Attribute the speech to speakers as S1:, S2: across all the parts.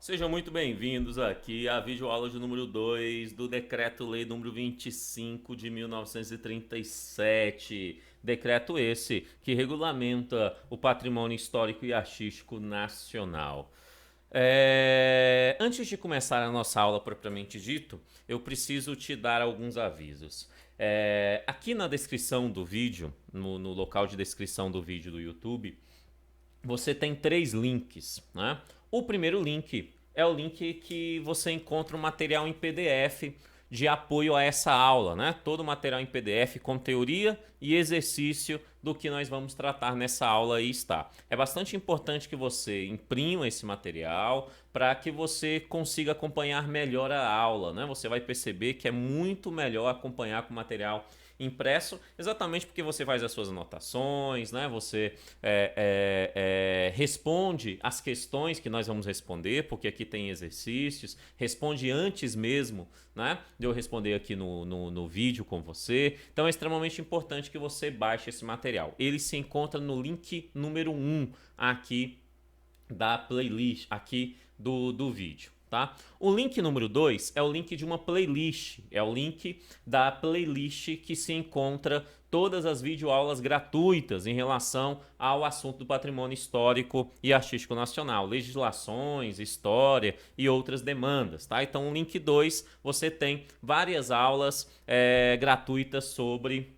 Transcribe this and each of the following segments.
S1: Sejam muito bem-vindos aqui à videoaula de número 2 do Decreto-Lei número 25 de 1937. Decreto esse que regulamenta o patrimônio histórico e artístico nacional. Antes de começar a nossa aula propriamente dito, eu preciso te dar alguns avisos. Aqui na descrição do vídeo, no local de descrição do vídeo do YouTube, você tem 3 links, né? O primeiro link é o link que você encontra o material em PDF de apoio a essa aula, né? Todo o material em PDF com teoria e exercício do que nós vamos tratar nessa aula aí está. É bastante importante que você imprima esse material para que você consiga acompanhar melhor a aula, né? Você vai perceber que é muito melhor acompanhar com material impresso, exatamente porque você faz as suas anotações, né? Você responde as questões que nós vamos responder, porque aqui tem exercícios, responde antes mesmo, né, de eu responder aqui no vídeo com você. Então é extremamente importante que você baixe esse material. Ele se encontra no link número 1 aqui da playlist, aqui do vídeo. Tá? O link número 2 é o link de uma playlist, é o link da playlist que se encontra todas as videoaulas gratuitas em relação ao assunto do patrimônio histórico e artístico nacional, legislações, história e outras demandas. Tá? Então, o link 2 você tem várias aulas gratuitas sobre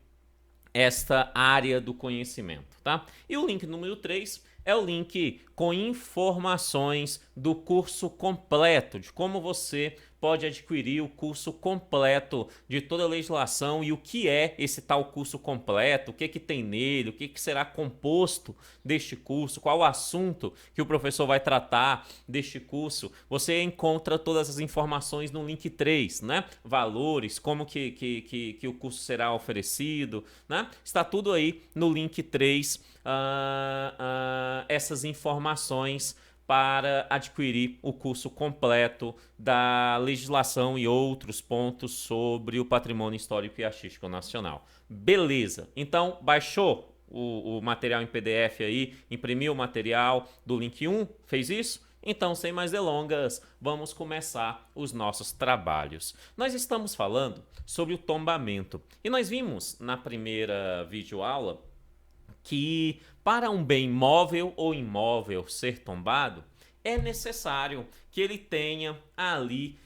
S1: esta área do conhecimento. Tá? E o link número 3 é o link com informações do curso completo, de como você pode adquirir o curso completo de toda a legislação e o que é esse tal curso completo, o que tem nele, o que será composto deste curso, qual o assunto que o professor vai tratar deste curso. Você encontra todas as informações no link 3, né? Valores, como que o curso será oferecido, né? Está tudo aí no link 3, essas informações para adquirir o curso completo da legislação e outros pontos sobre o patrimônio histórico e artístico nacional. Beleza, então baixou o material em PDF aí, imprimiu o material do link 1, fez isso? Então, sem mais delongas, vamos começar os nossos trabalhos. Nós estamos falando sobre o tombamento e nós vimos na primeira videoaula que para um bem móvel ou imóvel ser tombado, é necessário que ele tenha ali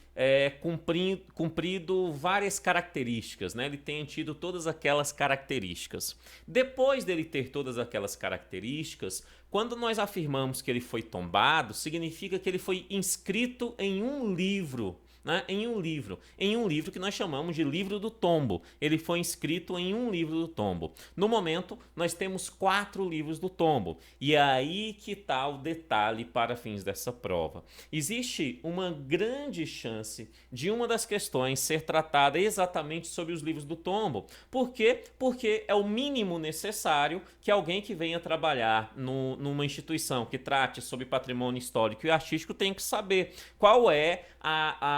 S1: cumprido várias características, né? Ele tenha tido todas aquelas características. Depois dele ter todas aquelas características, quando nós afirmamos que ele foi tombado, significa que ele foi inscrito em um livro, né, em um livro que nós chamamos de livro do tombo. Ele foi inscrito em um livro do tombo. No momento, nós temos 4 livros do tombo. E é aí que está o detalhe para fins dessa prova. Existe uma grande chance de uma das questões ser tratada exatamente sobre os livros do tombo. Por quê? Porque é o mínimo necessário que alguém que venha trabalhar numa instituição que trate sobre patrimônio histórico e artístico tem que saber qual é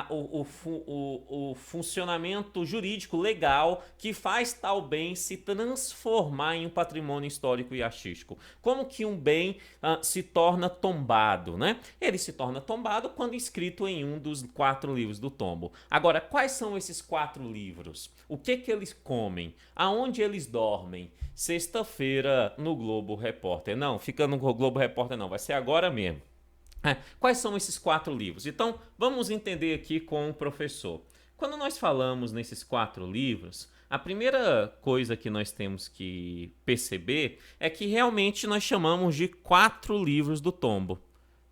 S1: o funcionamento jurídico legal que faz tal bem se transformar em um patrimônio histórico e artístico. Como que um bem se torna tombado, né? Ele se torna tombado quando inscrito em um dos 4 livros do tombo. Agora, quais são esses 4 livros? O que eles comem? Aonde eles dormem? Sexta-feira no Globo Repórter. Não, fica no Globo Repórter não, vai ser agora mesmo. Quais são esses 4 livros? Então, vamos entender aqui com o professor. Quando nós falamos nesses 4 livros, a primeira coisa que nós temos que perceber é que realmente nós chamamos de 4 livros do tombo.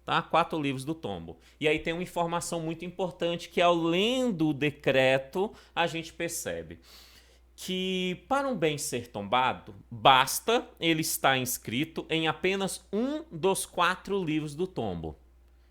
S1: Tá? 4 livros do tombo. E aí tem uma informação muito importante que, ao lendo o decreto, a gente percebe que para um bem ser tombado, basta ele estar inscrito em apenas um dos 4 livros do tombo.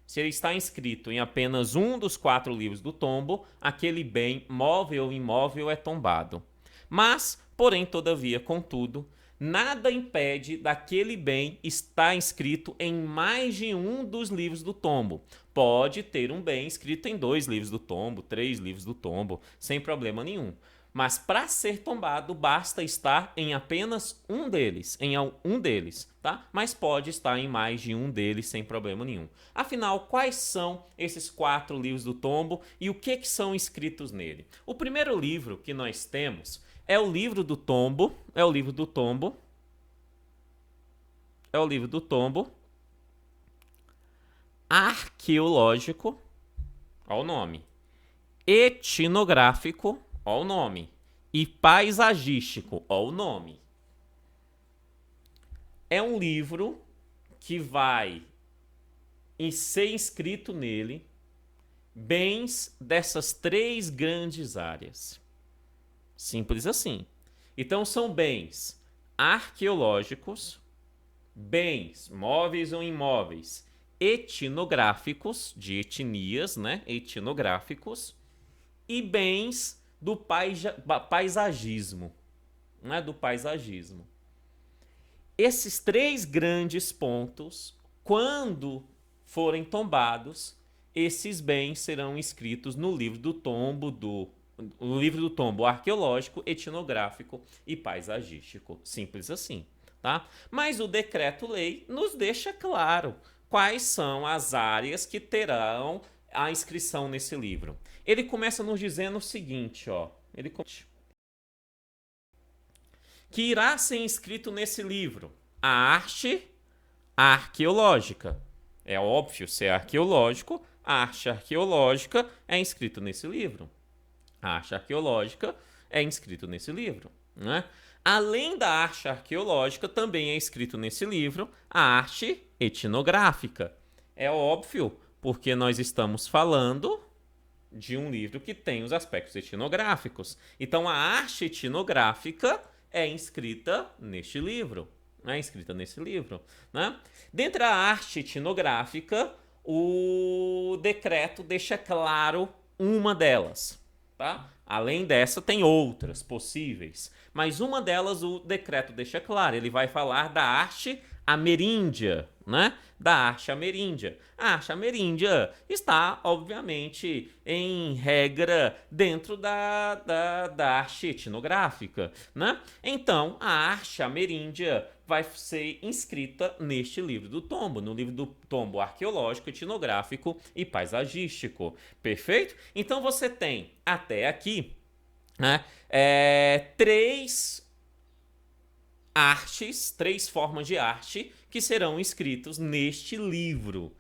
S1: Se ele está inscrito em apenas um dos 4 livros do tombo, aquele bem, móvel ou imóvel, é tombado. Mas, porém, todavia, contudo, nada impede daquele bem estar inscrito em mais de um dos livros do tombo. Pode ter um bem inscrito em 2 livros do tombo, 3 livros do tombo, sem problema nenhum. Mas para ser tombado, basta estar em apenas um deles, tá? Mas pode estar em mais de um deles sem problema nenhum. Afinal, quais são esses 4 livros do tombo e o que são escritos nele? O primeiro livro que nós temos é o livro do tombo, arqueológico, olha o nome, etnográfico, olha o nome, e paisagístico, olha o nome. É um livro que vai ser inscrito nele bens dessas 3 grandes áreas. Simples assim. Então são bens arqueológicos, bens móveis ou imóveis, etnográficos, de etnias, né? Etnográficos, e bens do paisagismo, né? Do paisagismo. Esses 3 grandes pontos, quando forem tombados, esses bens serão inscritos no livro do tombo arqueológico, etnográfico e paisagístico. Simples assim, tá? Mas o decreto-lei nos deixa claro quais são as áreas que terão a inscrição nesse livro. Ele começa nos dizendo o seguinte, ó. Que irá ser inscrito nesse livro a arte arqueológica. É óbvio, se é arqueológico, a arte arqueológica é inscrito nesse livro. A arte arqueológica é inscrito nesse livro, né? Além da arte arqueológica, também é escrito nesse livro a arte etnográfica. É óbvio, porque nós estamos falando de um livro que tem os aspectos etnográficos. Então, a arte etnográfica é inscrita neste livro. Né? Dentre a arte etnográfica, o decreto deixa claro uma delas. Tá? Além dessa, tem outras possíveis. Mas uma delas o decreto deixa claro. Ele vai falar da arte ameríndia, né? Da arte ameríndia. A arte ameríndia está, obviamente, em regra dentro da arte etnográfica, né? Então, a arte ameríndia vai ser inscrita neste livro do tombo, no livro do tombo arqueológico, etnográfico e paisagístico. Perfeito? Então, você tem até aqui, né, 3 artes, 3 formas de arte que serão inscritos neste livro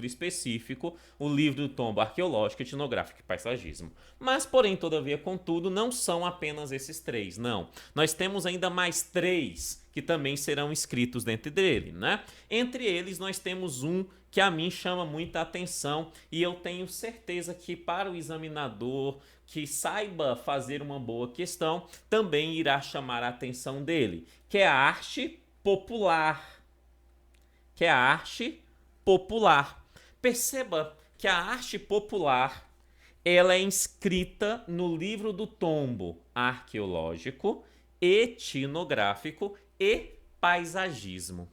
S1: específico, o livro do tombo arqueológico, etnográfico e paisagismo. Mas, porém, todavia, contudo, não são apenas esses 3, não. Nós temos ainda mais 3 que também serão inscritos dentro dele, né? Entre eles, nós temos um que a mim chama muita atenção e eu tenho certeza que para o examinador que saiba fazer uma boa questão, também irá chamar a atenção dele, que é a arte popular. Perceba que a arte popular ela é inscrita no livro do tombo arqueológico, etnográfico e paisagismo.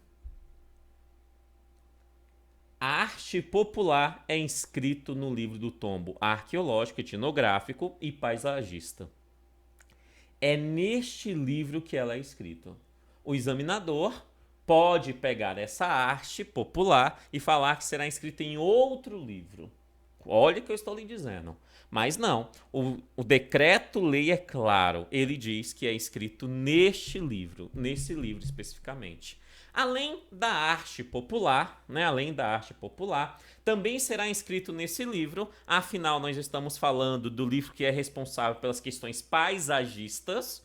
S1: A arte popular é inscrito no livro do tombo arqueológico, etnográfico e paisagista. É neste livro que ela é escrita. O examinador pode pegar essa arte popular e falar que será inscrita em outro livro. Olha o que eu estou lhe dizendo. Mas não, o decreto-lei é claro. Ele diz que é escrito nesse livro especificamente. Além da arte popular, né? Também será inscrito nesse livro, afinal nós estamos falando do livro que é responsável pelas questões paisagistas.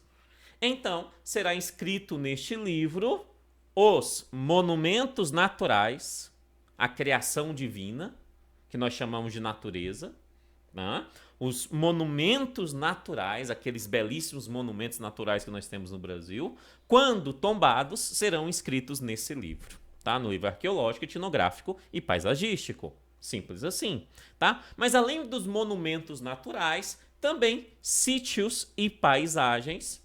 S1: Então, será inscrito neste livro os monumentos naturais, a criação divina, que nós chamamos de natureza, né? Os monumentos naturais, aqueles belíssimos monumentos naturais que nós temos no Brasil, quando tombados, serão inscritos nesse livro, tá? No livro arqueológico, etnográfico e paisagístico. Simples assim, tá? Mas além dos monumentos naturais, também sítios e paisagens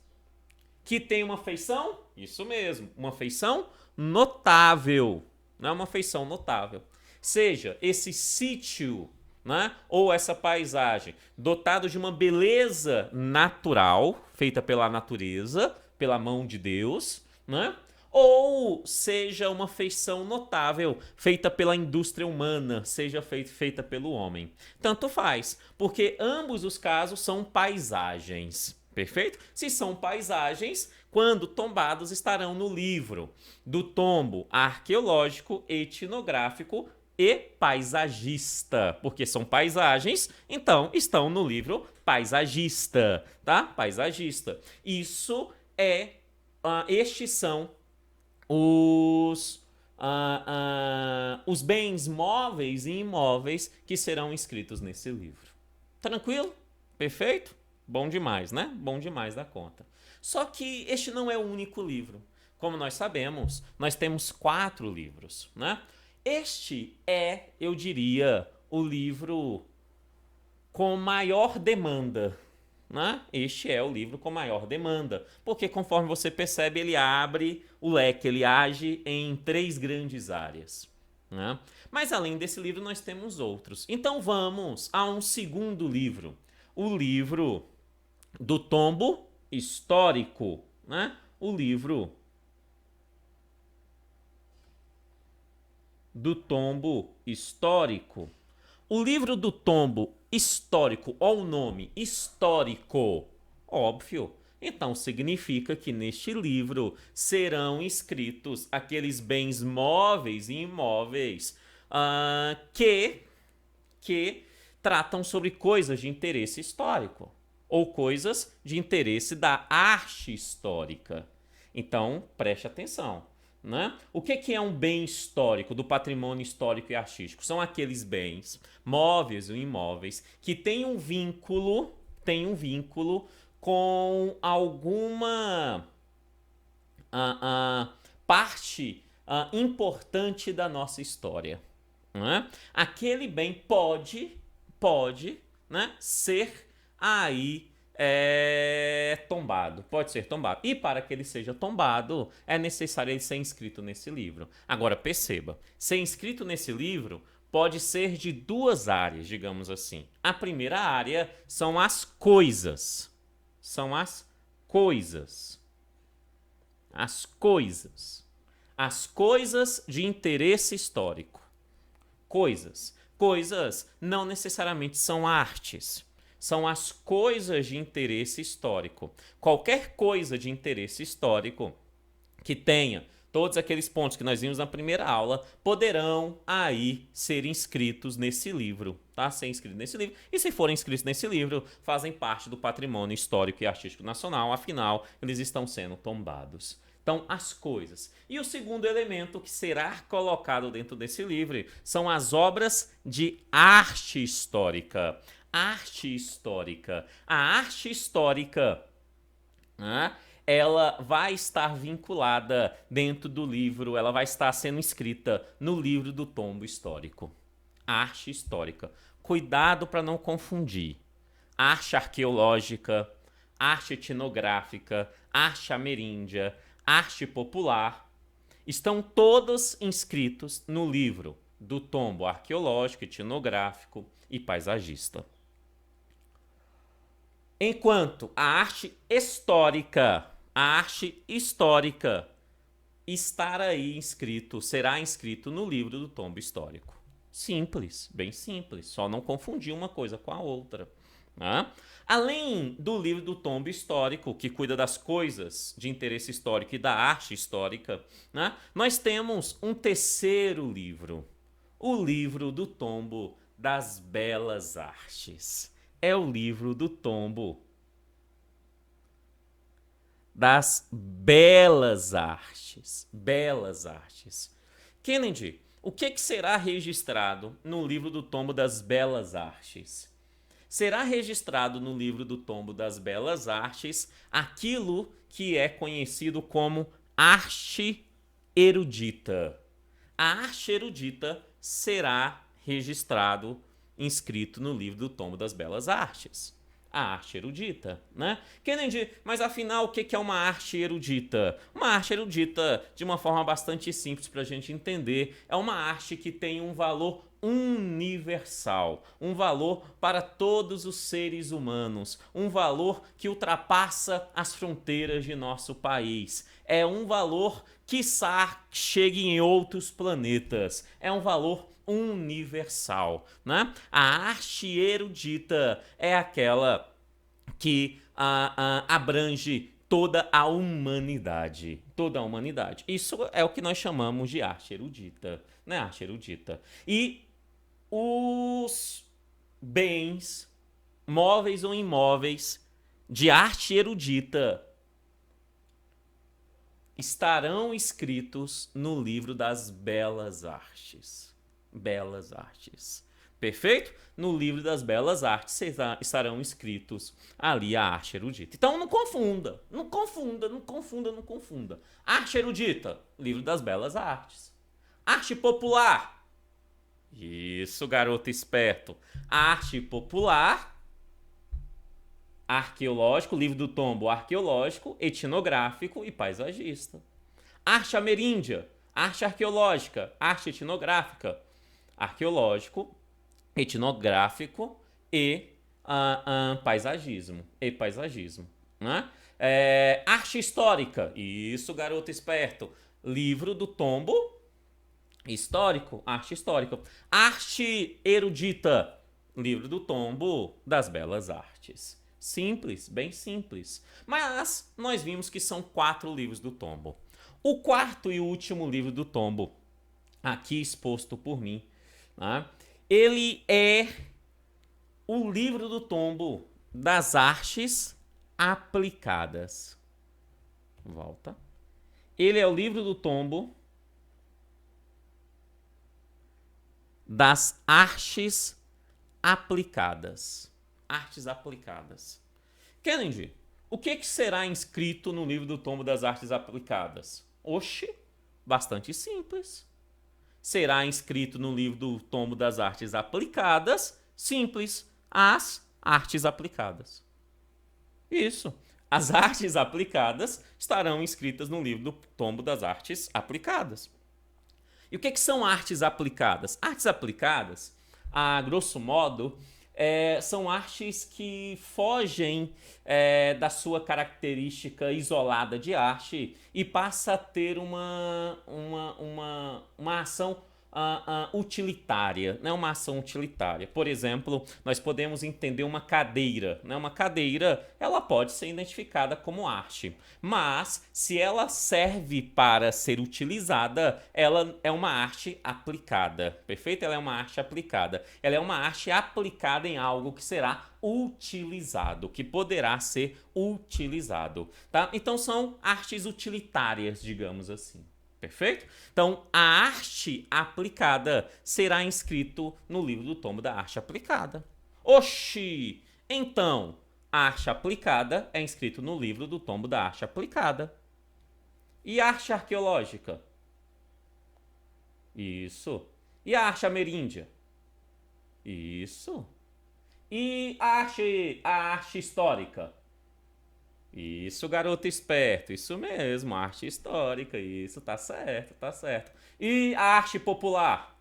S1: que têm uma feição, isso mesmo, uma feição notável, não é uma feição notável. Seja esse sítio né? Ou essa paisagem dotada de uma beleza natural, feita pela natureza, pela mão de Deus, né? Ou seja uma feição notável, feita pela indústria humana, seja feita pelo homem. Tanto faz, porque ambos os casos são paisagens. Perfeito? Se são paisagens, quando tombados estarão no livro do tombo arqueológico, etnográfico e paisagista, porque são paisagens, então estão no livro paisagista, tá? Paisagista. Isso é, estes são os bens móveis e imóveis que serão inscritos nesse livro. Tranquilo? Perfeito? Bom demais, né? Bom demais da conta. Só que este não é o único livro. Como nós sabemos, nós temos 4 livros, né? Este é, eu diria, o livro com maior demanda, né? Este é o livro com maior demanda, porque conforme você percebe, ele abre o leque, ele age em 3 grandes áreas, né? Mas além desse livro, nós temos outros. Então vamos a um segundo livro, o livro do tombo histórico, né? O livro do tombo histórico. O livro do tombo histórico, olha o nome, histórico, óbvio. Então significa que neste livro serão inscritos aqueles bens móveis e imóveis que tratam sobre coisas de interesse histórico ou coisas de interesse da arte histórica. Então preste atenção. Né? O que é um bem histórico, do patrimônio histórico e artístico? São aqueles bens, móveis ou imóveis, que têm um vínculo com alguma parte importante da nossa história. Né? Aquele bem pode, né, ser aí tombado, pode ser tombado. E para que ele seja tombado, é necessário ele ser inscrito nesse livro. Agora perceba, ser inscrito nesse livro pode ser de 2 áreas, digamos assim. A primeira área são as coisas. São as coisas. As coisas. As coisas de interesse histórico. Coisas. Coisas não necessariamente são artes. São as coisas de interesse histórico. Qualquer coisa de interesse histórico que tenha todos aqueles pontos que nós vimos na primeira aula poderão aí ser inscritos nesse livro, tá? Ser inscritos nesse livro. E se forem inscritos nesse livro, fazem parte do patrimônio histórico e artístico nacional, afinal, eles estão sendo tombados. Então, as coisas. E o segundo elemento que será colocado dentro desse livro são as obras de arte histórica. Arte histórica. A arte histórica, né, ela vai estar vinculada dentro do livro, ela vai estar sendo inscrita no livro do tombo histórico. Arte histórica. Cuidado para não confundir. Arte arqueológica, arte etnográfica, arte ameríndia, arte popular, estão todos inscritos no livro do tombo arqueológico, etnográfico e paisagista. Enquanto a arte histórica estará aí inscrito, será inscrito no livro do tombo histórico. Simples, bem simples, só não confundir uma coisa com a outra. Né? Além do livro do tombo histórico, que cuida das coisas de interesse histórico e da arte histórica, né? Nós temos um terceiro livro, o livro do tombo das belas artes. É o livro do tombo das belas artes. Belas artes. Kennedy, o que será registrado no livro do tombo das belas artes? Será registrado no livro do tombo das belas artes aquilo que é conhecido como arte erudita. A arte erudita será registrado, inscrito no livro do tombo das belas artes. A arte erudita, né? Kennedy, mas afinal, o que é uma arte erudita? Uma arte erudita, de uma forma bastante simples para a gente entender, é uma arte que tem um valor universal, um valor para todos os seres humanos, um valor que ultrapassa as fronteiras de nosso país. É um valor, quiçá, chegue em outros planetas. É um valor universal, né? A arte erudita é aquela que abrange toda a humanidade. Toda a humanidade. Isso é o que nós chamamos de arte erudita, né? Arte erudita. E os bens, móveis ou imóveis, de arte erudita estarão escritos no livro das belas artes. Belas artes. Perfeito? No livro das belas artes estarão escritos ali a arte erudita. Então não confunda, não confunda, não confunda, não confunda. Arte erudita, livro das belas artes. Arte popular. Isso, garoto esperto. Arte popular, arqueológico, livro do tombo arqueológico, etnográfico e paisagista. Arte ameríndia, arte arqueológica, arte etnográfica, arqueológico, etnográfico e paisagismo. Né? Arte histórica. Isso, garoto esperto. Livro do tombo histórico. Arte histórica. Arte erudita. Livro do tombo das belas artes. Simples, bem simples. Mas nós vimos que são 4 livros do tombo. O quarto e último livro do tombo, aqui exposto por mim, né? Ele é o livro do tombo das artes aplicadas. Volta. Ele é o livro do tombo das artes aplicadas. Artes aplicadas. Kennedy, o que será inscrito no livro do tombo das artes aplicadas? Oxe, bastante simples. Será inscrito no livro do tombo das artes aplicadas, simples, as artes aplicadas. Isso. As artes aplicadas estarão inscritas no livro do tombo das artes aplicadas. E o que são artes aplicadas? Artes aplicadas, a grosso modo, são artes que fogem da sua característica isolada de arte e passa a ter uma ação utilitária, né? Uma ação utilitária. Por exemplo, nós podemos entender uma cadeira, né? Uma cadeira, ela pode ser identificada como arte, mas se ela serve para ser utilizada, ela é uma arte aplicada, perfeito? Ela é uma arte aplicada. Ela é uma arte aplicada em algo que será utilizado, que poderá ser utilizado, tá? Então são artes utilitárias, digamos assim. Perfeito? Então, a arte aplicada será inscrito no livro do tombo da arte aplicada. Oxi! Então, a arte aplicada é inscrito no livro do tombo da arte aplicada. E a arte arqueológica? Isso. E a arte ameríndia? Isso. E a arte histórica? Isso, garoto esperto, isso mesmo, arte histórica, isso, tá certo, tá certo. E a arte popular?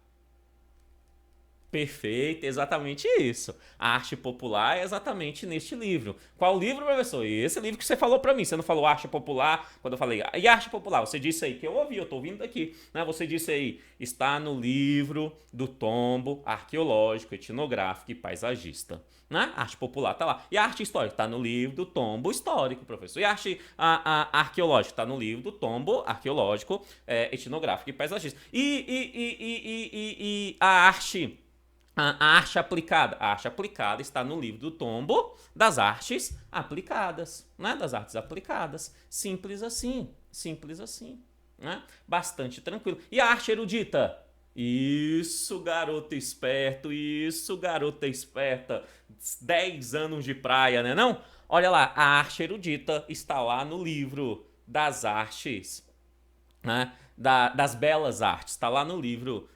S1: Perfeito, exatamente isso. A arte popular é exatamente neste livro. Qual livro, professor? Esse livro que você falou pra mim. Você não falou arte popular quando eu falei. E arte popular? Você disse aí que eu ouvi, eu tô ouvindo daqui. Né? Você disse aí, está no livro do tombo arqueológico, etnográfico e paisagista. Né? Arte popular tá lá. E a arte histórica tá no livro do tombo histórico, professor. E a arte arqueológica tá no livro do tombo arqueológico, etnográfico e paisagista. E a arte... A arte aplicada. A arte aplicada está no livro do tombo das artes aplicadas, né? Das artes aplicadas. Simples assim. Simples assim. Né? Bastante tranquilo. E a arte erudita? Isso, garoto esperto. Isso, garota esperta. 10 anos de praia, né não? Olha lá, a arte erudita está lá no livro das artes, né? Das belas artes. Está lá no livro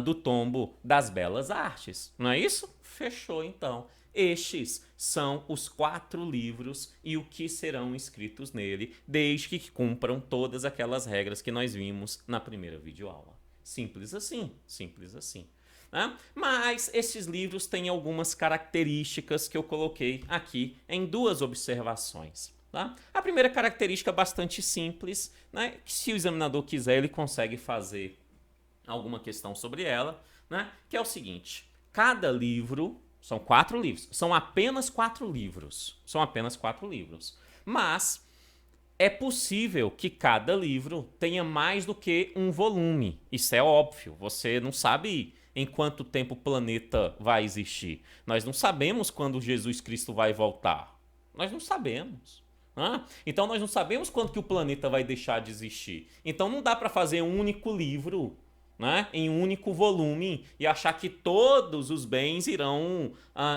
S1: do tombo das belas artes. Não é isso? Fechou, então. Estes são os 4 livros e o que serão escritos nele, desde que cumpram todas aquelas regras que nós vimos na primeira videoaula. Simples assim, simples assim. né? Mas esses livros têm algumas características que eu coloquei aqui em duas observações. Tá? A primeira característica bastante simples, né? Que se o examinador quiser, ele consegue fazer alguma questão sobre ela, né? Que é o seguinte: cada livro, são 4 livros, são apenas 4 livros, mas é possível que cada livro tenha mais do que um volume. Isso é óbvio. Você não sabe em quanto tempo o planeta vai existir. Nós não sabemos quando Jesus Cristo vai voltar. Nós não sabemos. Então nós não sabemos quando que o planeta vai deixar de existir. Então não dá para fazer um único livro, né, em um único volume e achar que todos os bens irão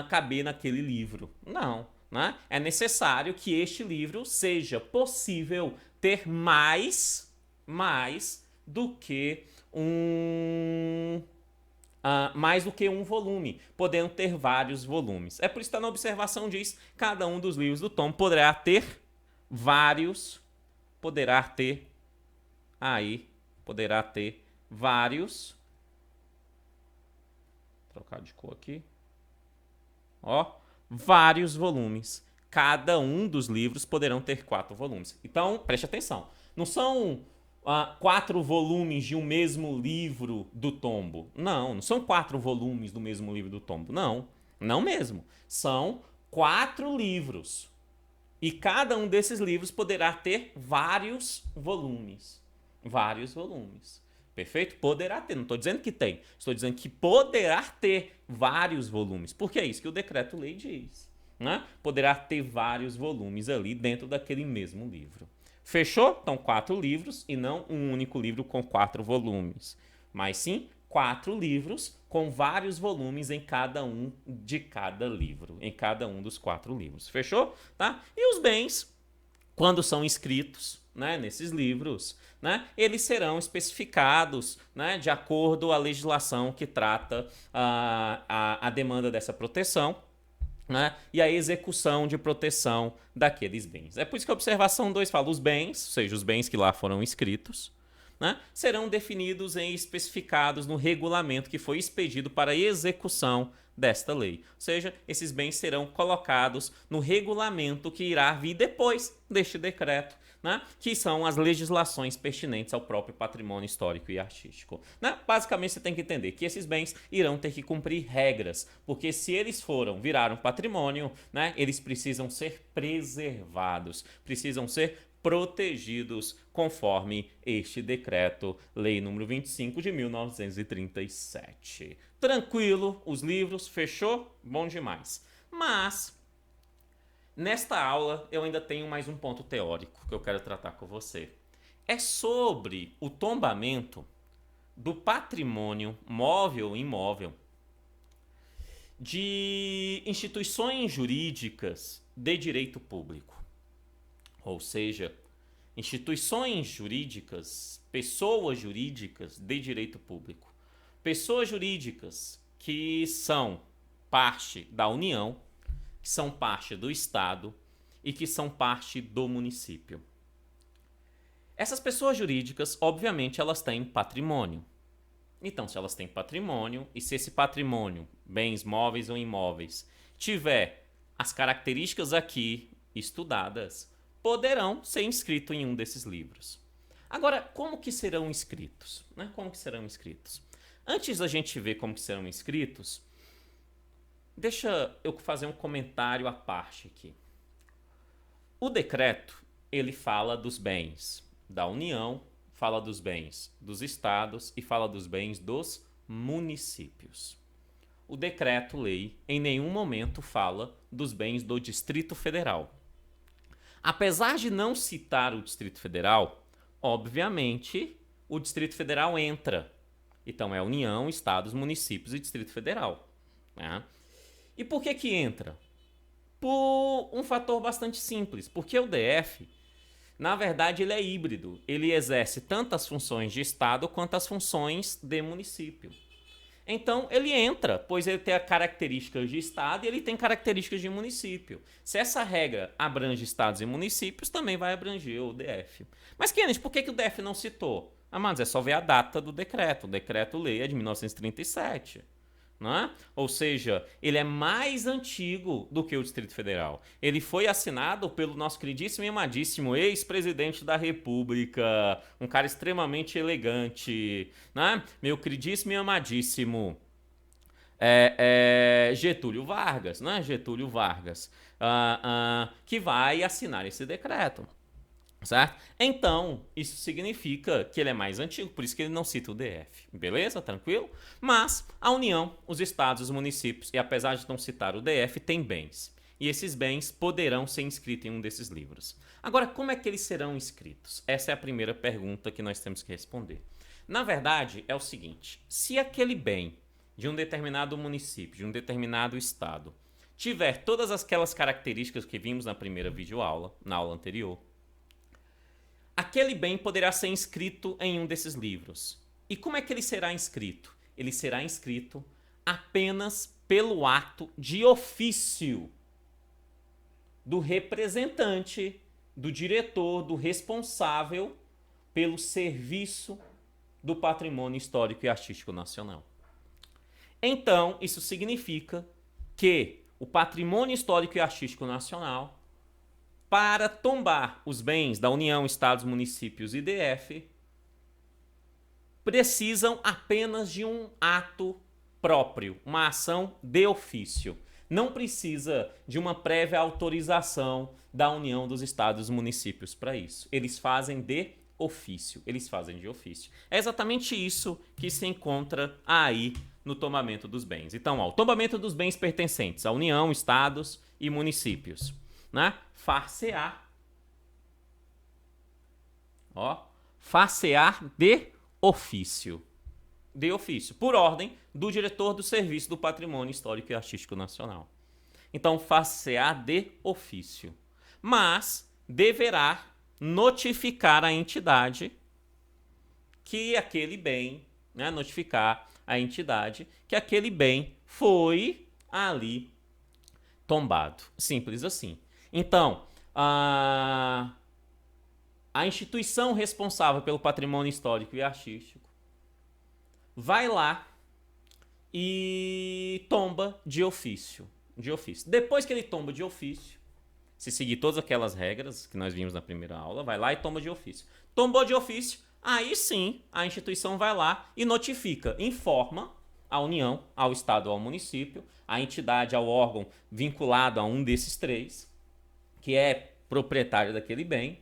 S1: caber naquele livro. Não. Né? É necessário que este livro seja possível ter mais do que mais do que um volume, podendo ter vários volumes. É por isso que na observação diz: cada um dos livros do tom poderá ter vários, vários. Vou trocar de cor aqui. Ó, vários volumes. Cada um dos livros poderão ter 4 volumes. Então, preste atenção. Não são 4 volumes de um mesmo livro do tombo. Não são 4 volumes do mesmo livro do tombo. Não mesmo. São 4 livros. E cada um desses livros poderá ter vários volumes. Perfeito? Poderá ter. Não estou dizendo que tem. Estou dizendo que poderá ter vários volumes. Porque é isso que o decreto-lei diz. Né? Poderá ter vários volumes ali dentro daquele mesmo livro. Fechou? Então, 4 livros e não um único livro com 4 volumes. Mas sim, 4 livros com vários volumes em cada um de cada livro. Em cada um dos 4 livros. Fechou? Tá? E os bens, quando são escritos, né, nesses livros, né, eles serão especificados, né, de acordo com a legislação que trata a demanda dessa proteção, né, e a execução de proteção daqueles bens. É por isso que a observação 2 fala: os bens, ou seja, os bens que lá foram escritos, né, serão definidos e especificados no regulamento que foi expedido para a execução desta lei. Ou seja, esses bens serão colocados no regulamento que irá vir depois deste decreto, né, que são as legislações pertinentes ao próprio patrimônio histórico e artístico. Né? Basicamente, você tem que entender que esses bens irão ter que cumprir regras, porque se eles viraram patrimônio, né, eles precisam ser preservados, precisam ser protegidos conforme este decreto, lei número 25 de 1937. Tranquilo, os livros, fechou? Bom demais. Mas nesta aula eu ainda tenho mais um ponto teórico que eu quero tratar com você. É sobre o tombamento do patrimônio móvel e imóvel de instituições jurídicas de direito público. Ou seja, instituições jurídicas, pessoas jurídicas de direito público. Pessoas jurídicas que são parte da União, que são parte do Estado e que são parte do município. Essas pessoas jurídicas, obviamente, elas têm patrimônio. Então, se elas têm patrimônio, e se esse patrimônio, bens móveis ou imóveis, tiver as características aqui estudadas, poderão ser inscritos em um desses livros. Agora, como que serão inscritos? Né? Como que serão inscritos? Antes da gente ver como que serão inscritos, deixa eu fazer um comentário à parte aqui. O decreto, ele fala dos bens da União, fala dos bens dos estados e fala dos bens dos municípios. O decreto-lei em nenhum momento fala dos bens do Distrito Federal. Apesar de não citar o Distrito Federal, obviamente o Distrito Federal entra. Então é União, Estados, Municípios e Distrito Federal. Né? E por que entra? Por um fator bastante simples. Porque o DF, na verdade, ele é híbrido. Ele exerce tanto as funções de Estado quanto as funções de município. Então, ele entra, pois ele tem características de Estado e ele tem características de município. Se essa regra abrange Estados e municípios, também vai abranger o DF. Mas, Kenneth, por que o DF não citou? Mas é só ver a data do decreto. O decreto-lei é de 1937. né? Ou seja, ele é mais antigo do que o Distrito Federal. Ele foi assinado pelo nosso queridíssimo e amadíssimo ex-presidente da República, um cara extremamente elegante, né? Meu queridíssimo e amadíssimo Getúlio Vargas, né? Getúlio Vargas, que vai assinar esse decreto. Certo? Então, isso significa que ele é mais antigo, por isso que ele não cita o DF. Beleza? Tranquilo? Mas a União, os estados, os municípios, e apesar de não citar o DF, tem bens. E esses bens poderão ser inscritos em um desses livros. Agora, como é que eles serão inscritos? Essa é a primeira pergunta que nós temos que responder. Na verdade, é o seguinte: se aquele bem de um determinado município, de um determinado estado, tiver todas aquelas características que vimos na primeira videoaula, na aula anterior, aquele bem poderá ser inscrito em um desses livros. E como é que ele será inscrito? Ele será inscrito apenas pelo ato de ofício do representante, do diretor, do responsável pelo serviço do patrimônio histórico e artístico nacional. Então, isso significa que o patrimônio histórico e artístico nacional, para tombar os bens da União, Estados, Municípios e DF, precisam apenas de um ato próprio, uma ação de ofício. Não precisa de uma prévia autorização da União dos Estados e Municípios para isso. Eles fazem de ofício. Eles fazem de ofício. É exatamente isso que se encontra aí no tombamento dos bens. Então, ó, o tombamento dos bens pertencentes à União, Estados e Municípios, né? Far-se-á, ó, far-se-á de ofício. De ofício, por ordem do diretor do Serviço do Patrimônio Histórico e Artístico Nacional. Então, far-se-á de ofício. Mas deverá notificar a entidade que aquele bem, né, notificar a entidade que aquele bem foi ali tombado. Simples assim. Então, a instituição responsável pelo patrimônio histórico e artístico vai lá e tomba de ofício. De ofício. Depois que ele tomba de ofício, se seguir todas aquelas regras que nós vimos na primeira aula, vai lá e tomba de ofício. Tombou de ofício, aí sim a instituição vai lá e notifica, informa a União, ao Estado ou ao município, a entidade, ao órgão vinculado a um desses três, que é proprietário daquele bem,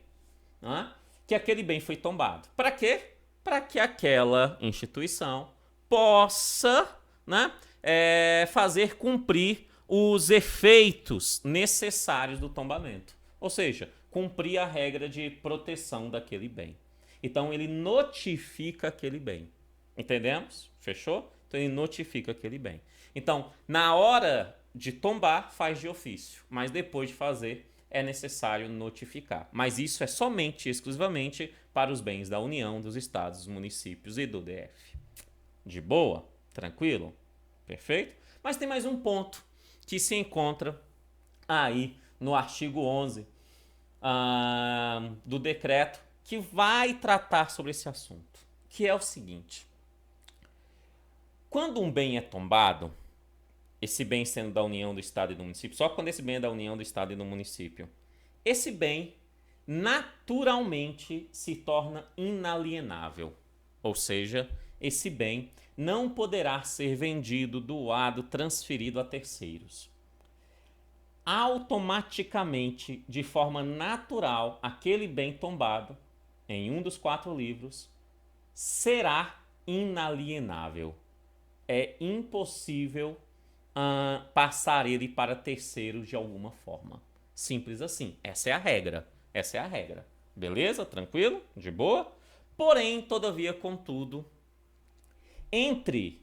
S1: né, que aquele bem foi tombado. Para quê? Para que aquela instituição possa, né, fazer cumprir os efeitos necessários do tombamento. Ou seja, cumprir a regra de proteção daquele bem. Então ele notifica aquele bem. Entendemos? Fechou? Então ele notifica aquele bem. Então, na hora de tombar, faz de ofício. Mas depois de fazer, é necessário notificar. Mas isso é somente e exclusivamente para os bens da União, dos Estados, dos municípios e do DF. De boa? Tranquilo? Perfeito? Mas tem mais um ponto que se encontra aí no artigo 11 do decreto que vai tratar sobre esse assunto, que é o seguinte: quando um bem é tombado, esse bem sendo da União, do Estado e do município, só quando esse bem é da União, do Estado e do município, esse bem naturalmente se torna inalienável. Ou seja, esse bem não poderá ser vendido, doado, transferido a terceiros. Automaticamente, de forma natural, aquele bem tombado em um dos 4 livros será inalienável. É impossível passar ele para terceiros de alguma forma. Simples assim. Essa é a regra. Essa é a regra. Beleza? Tranquilo? De boa? Porém, todavia, contudo, entre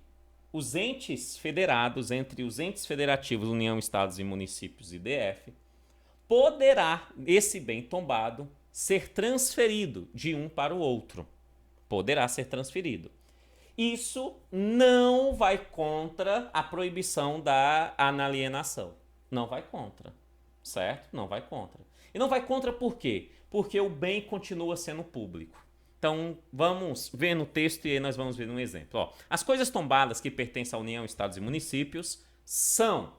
S1: os entes federados, entre os entes federativos, União, Estados e Municípios e DF, poderá esse bem tombado ser transferido de um para o outro. Poderá ser transferido. Isso não vai contra a proibição da inalienação. Não vai contra. Certo? Não vai contra. E não vai contra por quê? Porque o bem continua sendo público. Então, vamos ver no texto e aí nós vamos ver um exemplo. Ó, as coisas tombadas que pertencem à União, Estados e Municípios são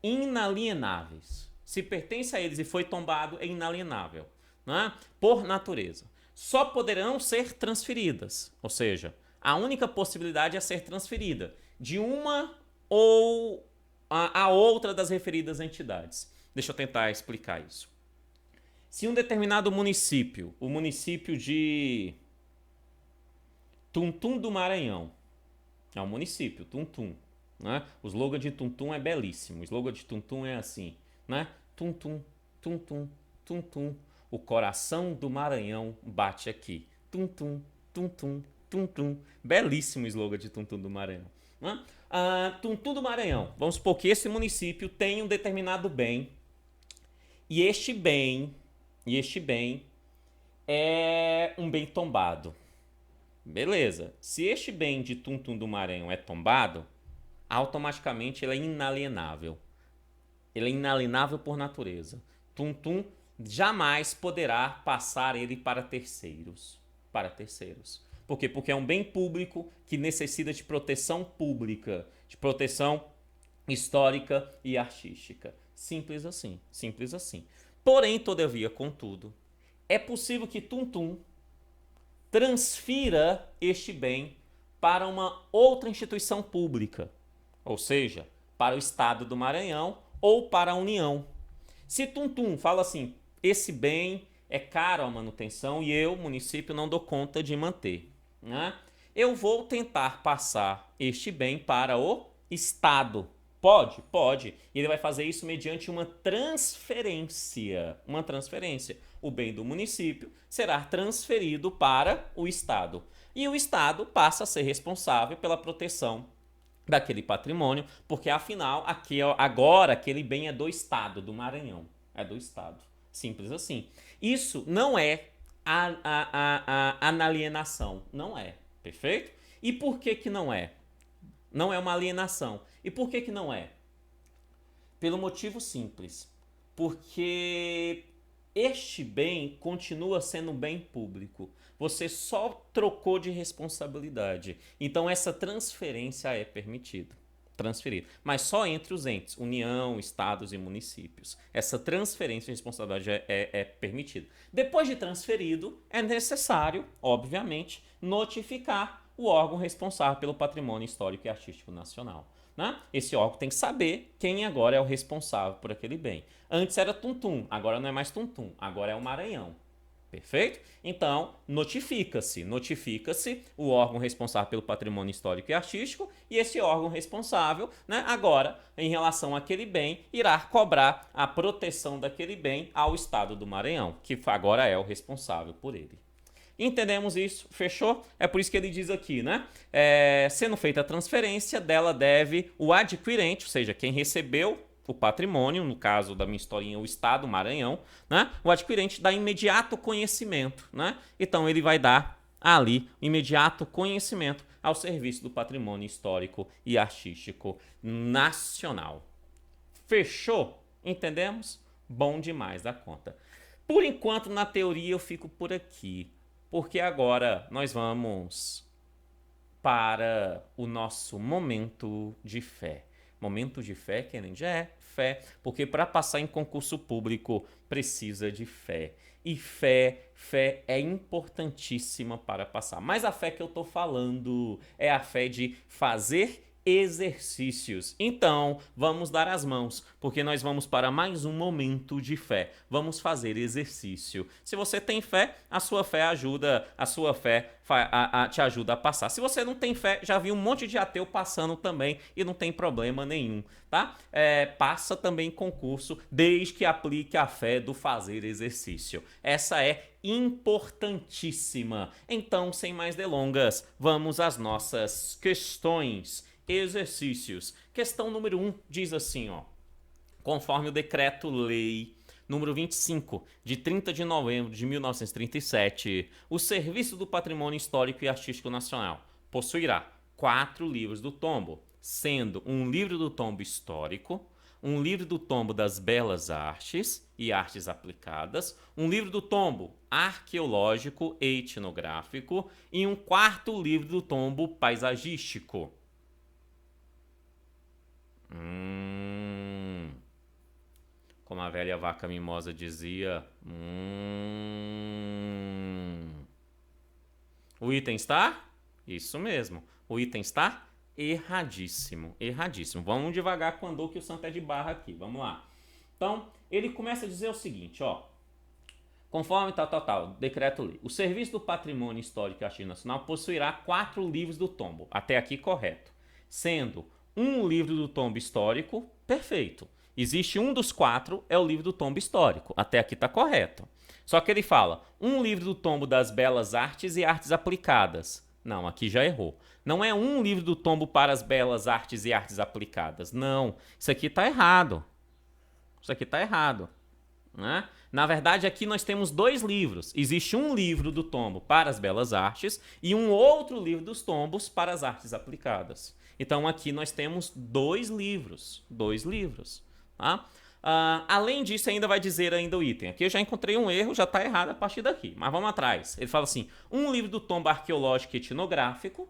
S1: inalienáveis. Se pertence a eles e foi tombado, é inalienável, né? Por natureza. Só poderão ser transferidas, ou seja, a única possibilidade é ser transferida de uma ou a outra das referidas entidades. Deixa eu tentar explicar isso. Se um determinado município, o município de Tuntum do Maranhão, é um município, Tuntum, né? O slogan de Tuntum é belíssimo. O slogan de Tuntum é assim, né? Tuntum, Tuntum, Tuntum. O coração do Maranhão bate aqui. Tuntum, Tuntum, Tuntum. Belíssimo slogan de Tuntum do Maranhão. Né? Tuntum do Maranhão. Vamos supor que esse município tem um determinado bem. E este bem é um bem tombado. Beleza. Se este bem de Tuntum do Maranhão é tombado, automaticamente ele é inalienável. Ele é inalienável por natureza. Tuntum jamais poderá passar ele para terceiros. Por quê? Porque é um bem público que necessita de proteção pública, de proteção histórica e artística. Simples assim, simples assim. Porém, todavia, contudo, é possível que Tuntum transfira este bem para uma outra instituição pública, ou seja, para o Estado do Maranhão ou para a União. Se Tuntum fala assim, esse bem é caro a manutenção e eu, município, não dou conta de manter, né? Eu vou tentar passar este bem para o Estado. Pode? Pode. E ele vai fazer isso mediante uma transferência. Uma transferência. O bem do município será transferido para o Estado. E o Estado passa a ser responsável pela proteção daquele patrimônio, porque afinal, agora aquele bem é do Estado, do Maranhão. É do Estado. Simples assim. Isso não é a alienação. Não é. Perfeito? E por que que não é? Não é uma alienação. E por que que não é? Pelo motivo simples. Porque este bem continua sendo um bem público. Você só trocou de responsabilidade. Então essa transferência é permitida. Transferir. Mas só entre os entes, União, Estados e municípios. Essa transferência de responsabilidade é permitida. Depois de transferido, é necessário, obviamente, notificar o órgão responsável pelo patrimônio histórico e artístico nacional. Né? Esse órgão tem que saber quem agora é o responsável por aquele bem. Antes era Tuntum, agora não é mais Tuntum, agora é o Maranhão. Perfeito? Então, notifica-se o órgão responsável pelo patrimônio histórico e artístico e esse órgão responsável, né, agora, em relação àquele bem, irá cobrar a proteção daquele bem ao Estado do Maranhão, que agora é o responsável por ele. Entendemos isso? Fechou? É por isso que ele diz aqui, né? Sendo feita a transferência, dela deve o adquirente, ou seja, quem recebeu o patrimônio, no caso da minha historinha, o Estado, Maranhão, né? O adquirente dá imediato conhecimento, né? Então ele vai dar ali imediato conhecimento ao serviço do patrimônio histórico e artístico nacional. Fechou? Entendemos? Bom demais da conta. Por enquanto, na teoria, eu fico por aqui, porque agora nós vamos para o nosso momento de fé. Momento de fé, Kennedy? É, fé. Porque para passar em concurso público precisa de fé. E fé é importantíssima para passar. Mas a fé que eu estou falando é a fé de fazer exercícios. Então, vamos dar as mãos, porque nós vamos para mais um momento de fé. Vamos fazer exercício. Se você tem fé, a sua fé te ajuda a passar. Se você não tem fé, já vi um monte de ateu passando também e não tem problema nenhum, tá? Passa também concurso, desde que aplique a fé do fazer exercício. Essa é importantíssima. Então, sem mais delongas, vamos às nossas questões. Exercícios. Questão número 1 diz assim, ó. Conforme o Decreto-Lei número 25, de 30 de novembro de 1937, o Serviço do Patrimônio Histórico e Artístico Nacional possuirá 4 livros do tombo, sendo um livro do tombo histórico, um livro do tombo das belas artes e artes aplicadas, um livro do tombo arqueológico e etnográfico e um quarto livro do tombo paisagístico. Como a velha vaca mimosa dizia. O item está? Isso mesmo. O item está erradíssimo. Erradíssimo. Vamos devagar com o andor que o santo é de barra aqui. Vamos lá. Então, ele começa a dizer o seguinte, ó. Conforme decreto-lei. O Serviço do Patrimônio Histórico e Artístico Nacional possuirá 4 livros do tombo. Até aqui correto. Sendo um livro do tombo histórico, perfeito. Existe um dos 4, é o livro do tombo histórico. Até aqui está correto. Só que ele fala, um livro do tombo das belas artes e artes aplicadas. Não, aqui já errou. Não é um livro do tombo para as belas artes e artes aplicadas. Não, isso aqui está errado. Isso aqui está errado. Né? Na verdade, aqui nós temos 2 livros. Existe um livro do tombo para as belas artes e um outro livro dos tombos para as artes aplicadas. Então, aqui nós temos 2 livros. 2 livros. Tá? Além disso, ainda vai dizer ainda o item. Aqui eu já encontrei um erro, já está errado a partir daqui. Mas vamos atrás. Ele fala assim, um livro do tombo arqueológico e etnográfico.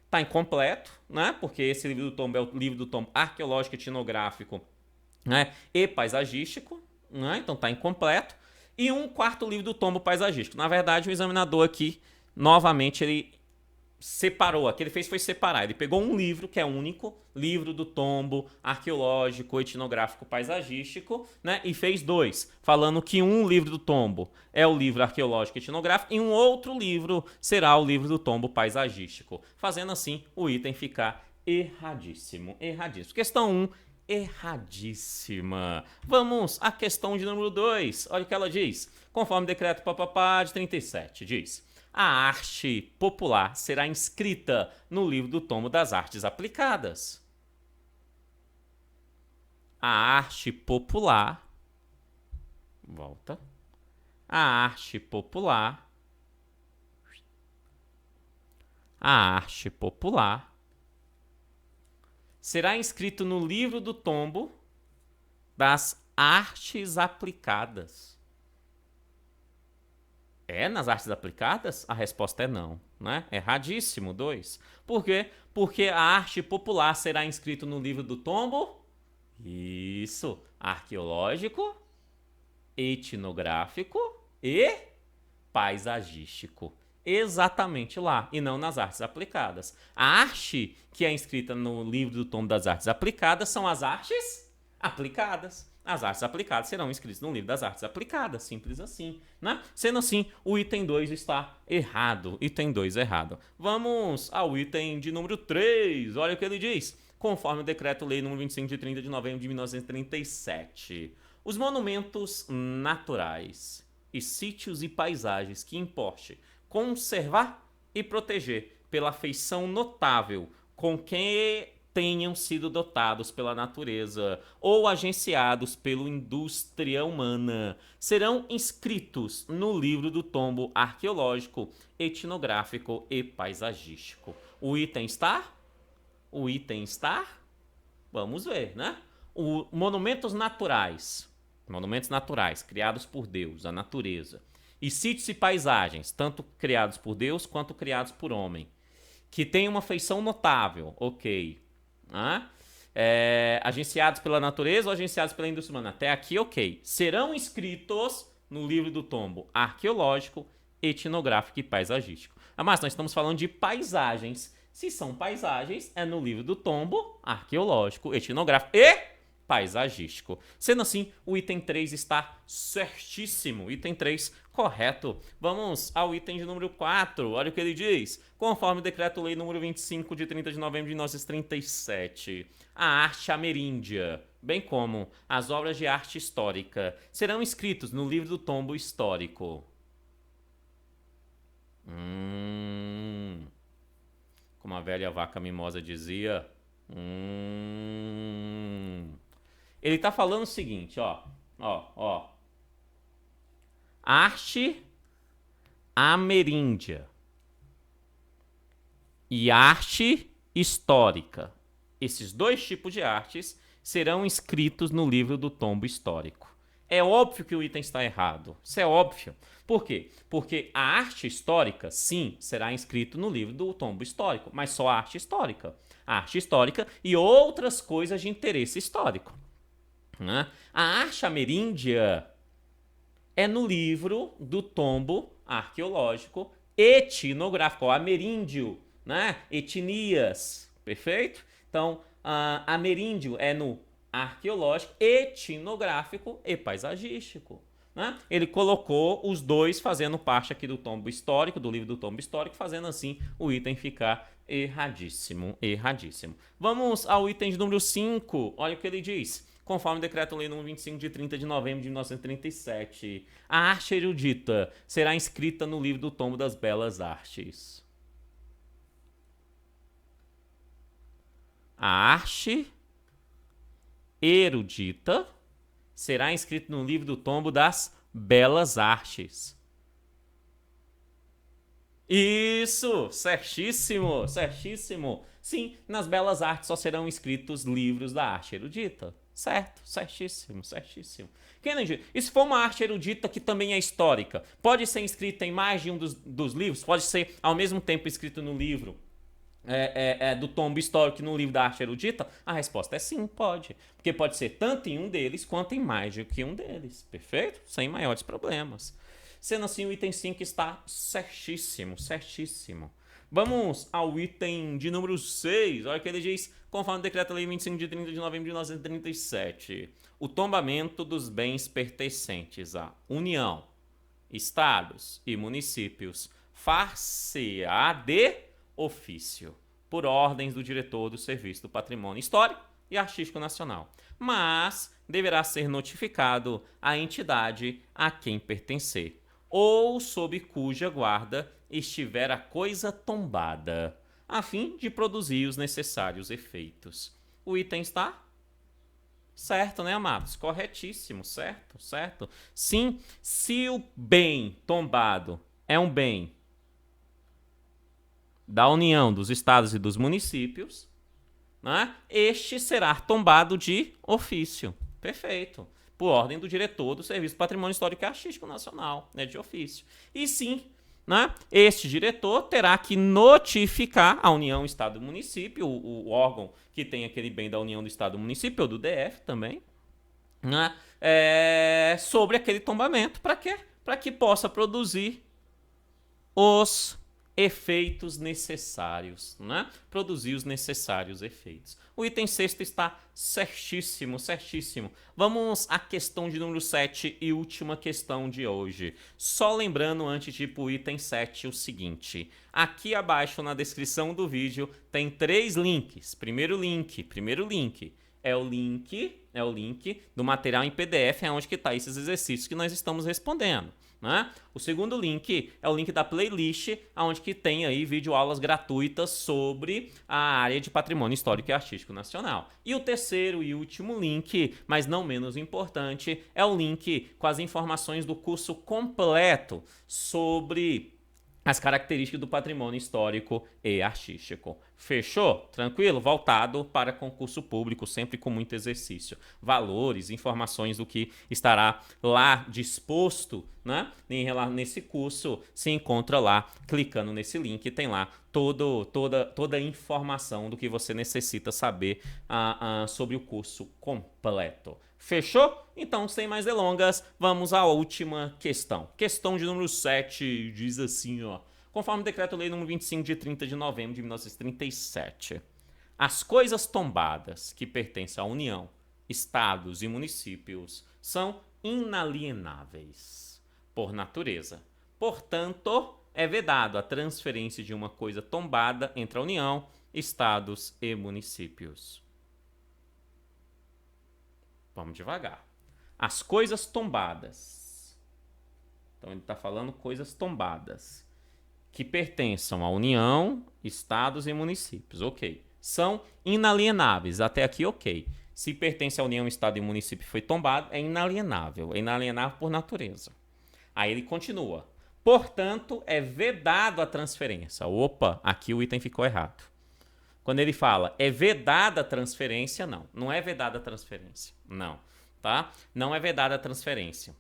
S1: Está incompleto, né? Porque esse livro do tombo é o livro do tombo arqueológico e etnográfico, né? E paisagístico. Né? Então está incompleto. E um quarto livro do tombo paisagístico. Na verdade, o examinador aqui, novamente, ele separou. O que ele fez foi separar. Ele pegou um livro, que é único, livro do tombo arqueológico, etnográfico, paisagístico, né? E fez 2, falando que um livro do tombo é o livro arqueológico e etnográfico e um outro livro será o livro do tombo paisagístico. Fazendo assim o item ficar erradíssimo. Erradíssimo. Questão 1. Erradíssima. Vamos à questão de número 2. Olha o que ela diz. Conforme o decreto papapá de 37, diz: a arte popular será inscrita no livro do tombo das artes aplicadas. A arte popular. Volta. A arte popular. A arte popular será inscrito no livro do tombo das artes aplicadas. É nas artes aplicadas? A resposta é não, né? Erradíssimo, 2. Por quê? Porque a arte popular será inscrito no livro do tombo? Isso. Arqueológico, etnográfico e paisagístico. Exatamente lá, e não nas artes aplicadas. A arte que é inscrita no livro do tombo das artes aplicadas são as artes aplicadas. As artes aplicadas serão inscritas no livro das artes aplicadas, simples assim, né? Sendo assim, o item 2 está errado. Item 2 errado. Vamos ao item de número 3. Olha o que ele diz. Conforme o decreto-lei número 25 de 30 de novembro de 1937, os monumentos naturais e sítios e paisagens que importe conservar e proteger pela feição notável com que tenham sido dotados pela natureza ou agenciados pela indústria humana serão inscritos no livro do tombo arqueológico, etnográfico e paisagístico. O item está? O item está? Vamos ver, né? Monumentos naturais criados por Deus, a natureza, e sítios e paisagens, tanto criados por Deus quanto criados por homem, que tem uma feição notável, ok. Agenciados pela natureza ou agenciados pela indústria humana, até aqui, ok. Serão inscritos no livro do tombo arqueológico, etnográfico e paisagístico. Mas nós estamos falando de paisagens. Se são paisagens, é no livro do tombo arqueológico, etnográfico e paisagístico. Sendo assim, o item 3 está certíssimo. Item 3, correto. Vamos ao item de número 4. Olha o que ele diz. Conforme o decreto-lei número 25 de 30 de novembro de 1937, a arte ameríndia, bem como as obras de arte histórica, serão inscritos no livro do tombo histórico. Como a velha vaca mimosa dizia. Ele está falando o seguinte, ó. Arte ameríndia e arte histórica. Esses 2 tipos de artes serão inscritos no livro do tombo histórico. É óbvio que o item está errado. Isso é óbvio. Por quê? Porque a arte histórica, sim, será inscrito no livro do tombo histórico, mas só a arte histórica. A arte histórica e outras coisas de interesse histórico. Né? A arte ameríndia é no livro do tombo arqueológico etnográfico, ameríndio, né? Etnias, perfeito? Então, ameríndio é no arqueológico, etnográfico e paisagístico. Né? Ele colocou os dois fazendo parte aqui do tombo histórico, do livro do tombo histórico, fazendo assim o item ficar erradíssimo, erradíssimo. Vamos ao item de número 5, olha o que ele diz. Conforme o Decreto-Lei nº 25 de 30 de novembro de 1937, a arte erudita será inscrita no livro do tombo das belas artes. A arte erudita será inscrita no livro do tombo das belas artes. Isso, certíssimo, certíssimo. Sim, nas belas artes só serão inscritos livros da arte erudita. Certo, certíssimo, certíssimo. E se for uma arte erudita que também é histórica, pode ser inscrita em mais de um dos livros? Pode ser ao mesmo tempo escrito no livro do tombo histórico e no livro da arte erudita? A resposta é sim, pode. Porque pode ser tanto em um deles quanto em mais do que um deles. Perfeito? Sem maiores problemas. Sendo assim, o item 5 está certíssimo, certíssimo. Vamos ao item de número 6. Olha o que ele diz, conforme o Decreto-Lei 25 de 30 de novembro de 1937. O tombamento dos bens pertencentes à União, Estados e municípios far-se-á de ofício, por ordens do diretor do Serviço do Patrimônio Histórico e Artístico Nacional, mas deverá ser notificado à entidade a quem pertencer, ou sob cuja guarda estiver a coisa tombada, a fim de produzir os necessários efeitos. O item está certo, né, amados? Corretíssimo, certo, certo. Sim, se o bem tombado é um bem da União, dos Estados e dos municípios, né, este será tombado de ofício. Perfeito. Por ordem do diretor do Serviço do Patrimônio Histórico e Artístico Nacional, né, de ofício. E sim, né, este diretor terá que notificar a União, Estado e Município, o órgão que tem aquele bem da União, do Estado e Município, ou do DF também, né, sobre aquele tombamento. Para quê? Para que possa produzir os efeitos necessários, né? Produzir os necessários efeitos. O item 6 está certíssimo, certíssimo. Vamos à questão de número 7 e última questão de hoje. Só lembrando, antes de ir para o item 7, o seguinte. Aqui abaixo na descrição do vídeo tem 3 links. Primeiro link é o link do material em PDF, onde que está esses exercícios que nós estamos respondendo. Né? O segundo link é o link da playlist, onde que tem aí videoaulas gratuitas sobre a área de patrimônio histórico e artístico nacional. E o terceiro e último link, mas não menos importante, é o link com as informações do curso completo sobre as características do patrimônio histórico e artístico. Fechou? Tranquilo? Voltado para concurso público, sempre com muito exercício. Valores, informações do que estará lá disposto, né? Nesse curso, se encontra lá, clicando nesse link, tem lá toda a informação do que você necessita saber sobre o curso completo. Fechou? Então, sem mais delongas, vamos à última questão. Questão de número 7 diz assim, ó. Conforme o Decreto-Lei nº 25 de 30 de novembro de 1937, as coisas tombadas que pertencem à União, Estados e municípios são inalienáveis por natureza. Portanto, é vedado a transferência de uma coisa tombada entre a União, Estados e municípios. Vamos devagar. As coisas tombadas. Então ele está falando coisas tombadas que pertençam à União, Estados e municípios. Ok. São inalienáveis. Até aqui, ok. Se pertence à União, Estado e município e foi tombado, é inalienável. É inalienável por natureza. Aí ele continua. Portanto, é vedado a transferência. Opa, aqui o item ficou errado. Quando ele fala é vedada a transferência, não. Não é vedada a transferência. Não. Tá? Não é vedada a transferência.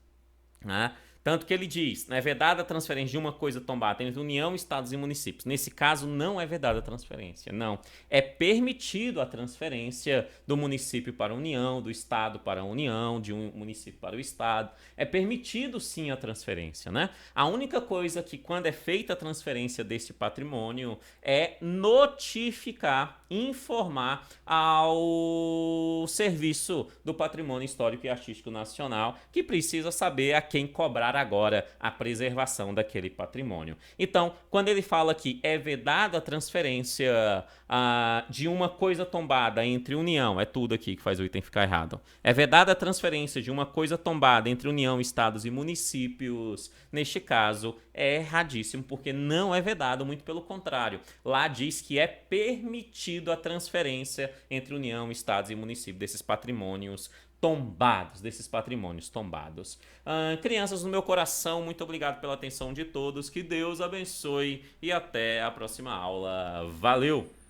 S1: Né? Tanto que ele diz, é vedada a transferência de uma coisa tombada entre União, Estados e municípios. Nesse caso, não é vedada a transferência, não. É permitido a transferência do município para a União, do Estado para a União, de um município para o Estado. É permitido, sim, a transferência, né? A única coisa que, quando é feita a transferência desse patrimônio, é notificar, informar ao Serviço do Patrimônio Histórico e Artístico Nacional, que precisa saber a quem cobrar agora a preservação daquele patrimônio. Então, quando ele fala que é vedada a transferência de uma coisa tombada entre União, é tudo aqui que faz o item ficar errado, é vedada a transferência de uma coisa tombada entre União, Estados e municípios, neste caso, é erradíssimo, porque não é vedado, muito pelo contrário. Lá diz que é permitido a transferência entre União, Estados e municípios desses patrimônios tombados, crianças no meu coração, muito obrigado pela atenção de todos, que Deus abençoe e até a próxima aula. Valeu!